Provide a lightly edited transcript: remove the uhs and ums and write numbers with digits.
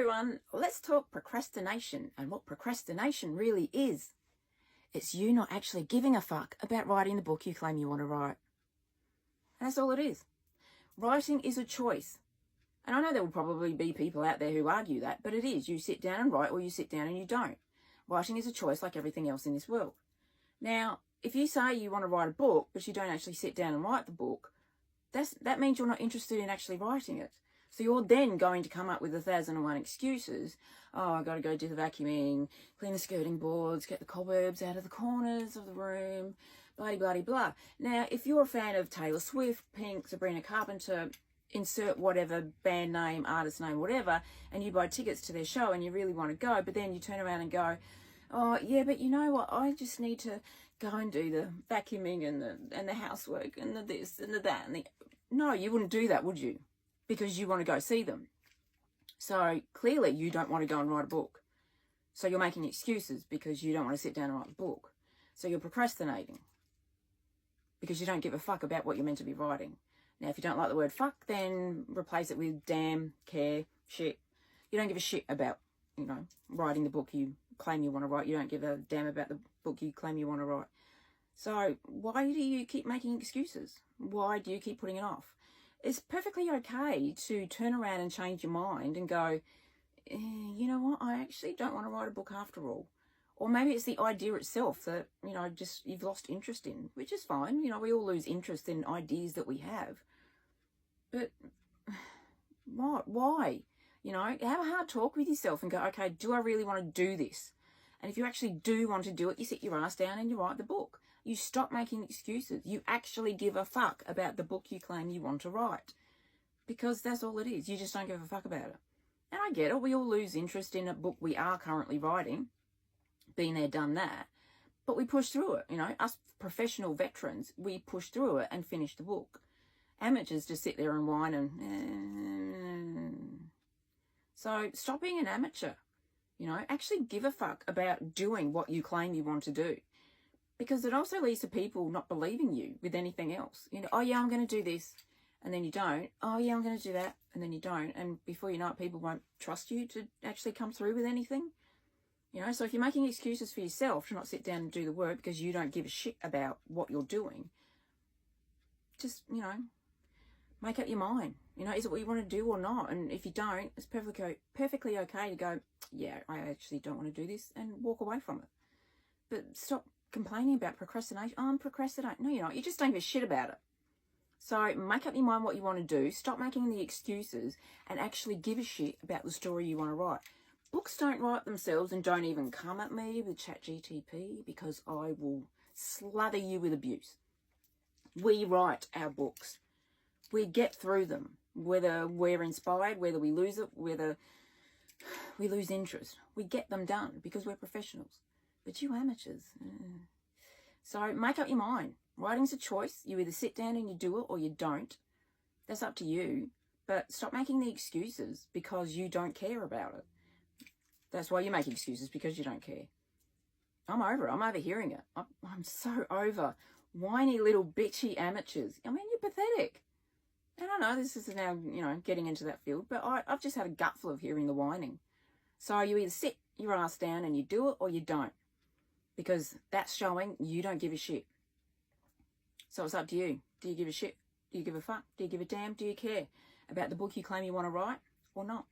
everyone, let's talk procrastination and what procrastination really is. It's you not actually giving a fuck about writing the book you claim you want to write. And that's all it is. Writing is a choice. And I know there will probably be people out there who argue that, but it is. You sit down and write or you sit down and you don't. Writing is a choice like everything else in this world. Now, if you say you want to write a book, but you don't actually sit down and write the book, that means you're not interested in actually writing it. So you're then going to come up with 1,001 excuses. Oh, I got to go do the vacuuming, clean the skirting boards, get the cobwebs out of the corners of the room, blah, blah, blah, blah. Now, if you're a fan of Taylor Swift, Pink, Sabrina Carpenter, insert whatever band name, artist name, whatever, and you buy tickets to their show and you really want to go, but then you turn around and go, oh, yeah, but you know what? I just need to go and do the vacuuming and the housework and the this and the that. No, you wouldn't do that, would you? Because you want to go see them. So clearly you don't want to go and write a book. So you're making excuses because you don't want to sit down and write a book. So you're procrastinating because you don't give a fuck about what you're meant to be writing. Now, if you don't like the word fuck, then replace it with damn, care, shit. You don't give a shit about, writing the book you claim you want to write. You don't give a damn about the book you claim you want to write. So why do you keep making excuses? Why do you keep putting it off? It's perfectly okay to turn around and change your mind and go, you know what, I actually don't want to write a book after all. Or maybe it's the idea itself that, just you've lost interest in, which is fine. We all lose interest in ideas that we have. But why? Have a hard talk with yourself and go, okay, do I really want to do this? And if you actually do want to do it, you sit your ass down and you write the book. You stop making excuses. You actually give a fuck about the book you claim you want to write. Because that's all it is. You just don't give a fuck about it. And I get it. We all lose interest in a book we are currently writing. Been there, done that. But we push through it. Us professional veterans, we push through it and finish the book. Amateurs just sit there and whine and... So stop being an amateur. Actually give a fuck about doing what you claim you want to do. Because it also leads to people not believing you with anything else. Oh yeah, I'm going to do this. And then you don't. Oh yeah, I'm going to do that. And then you don't. And before you know it, people won't trust you to actually come through with anything. So if you're making excuses for yourself to not sit down and do the work because you don't give a shit about what you're doing, just, make up your mind. Is it what you want to do or not? And if you don't, it's perfectly okay to go, yeah, I actually don't want to do this, and walk away from it. But stop complaining about procrastination. Oh, I'm procrastinating. No, you're not. You just don't give a shit about it. So make up your mind what you want to do. Stop making the excuses and actually give a shit about the story you want to write. Books don't write themselves, and don't even come at me with ChatGTP because I will slather you with abuse. We write our books. We get through them, whether we're inspired, whether we lose it, whether we lose interest. We get them done because we're professionals. But you amateurs. So make up your mind. Writing's a choice. You either sit down and you do it or you don't. That's up to you. But stop making the excuses because you don't care about it. That's why you make excuses, because you don't care. I'm over it. I'm overhearing it. I'm so over whiny little bitchy amateurs. I mean, you're pathetic. And I know this is now, getting into that field, but I've just had a gutful of hearing the whining. So you either sit your ass down and you do it or you don't. Because that's showing you don't give a shit. So it's up to you. Do you give a shit? Do you give a fuck? Do you give a damn? Do you care about the book you claim you want to write or not?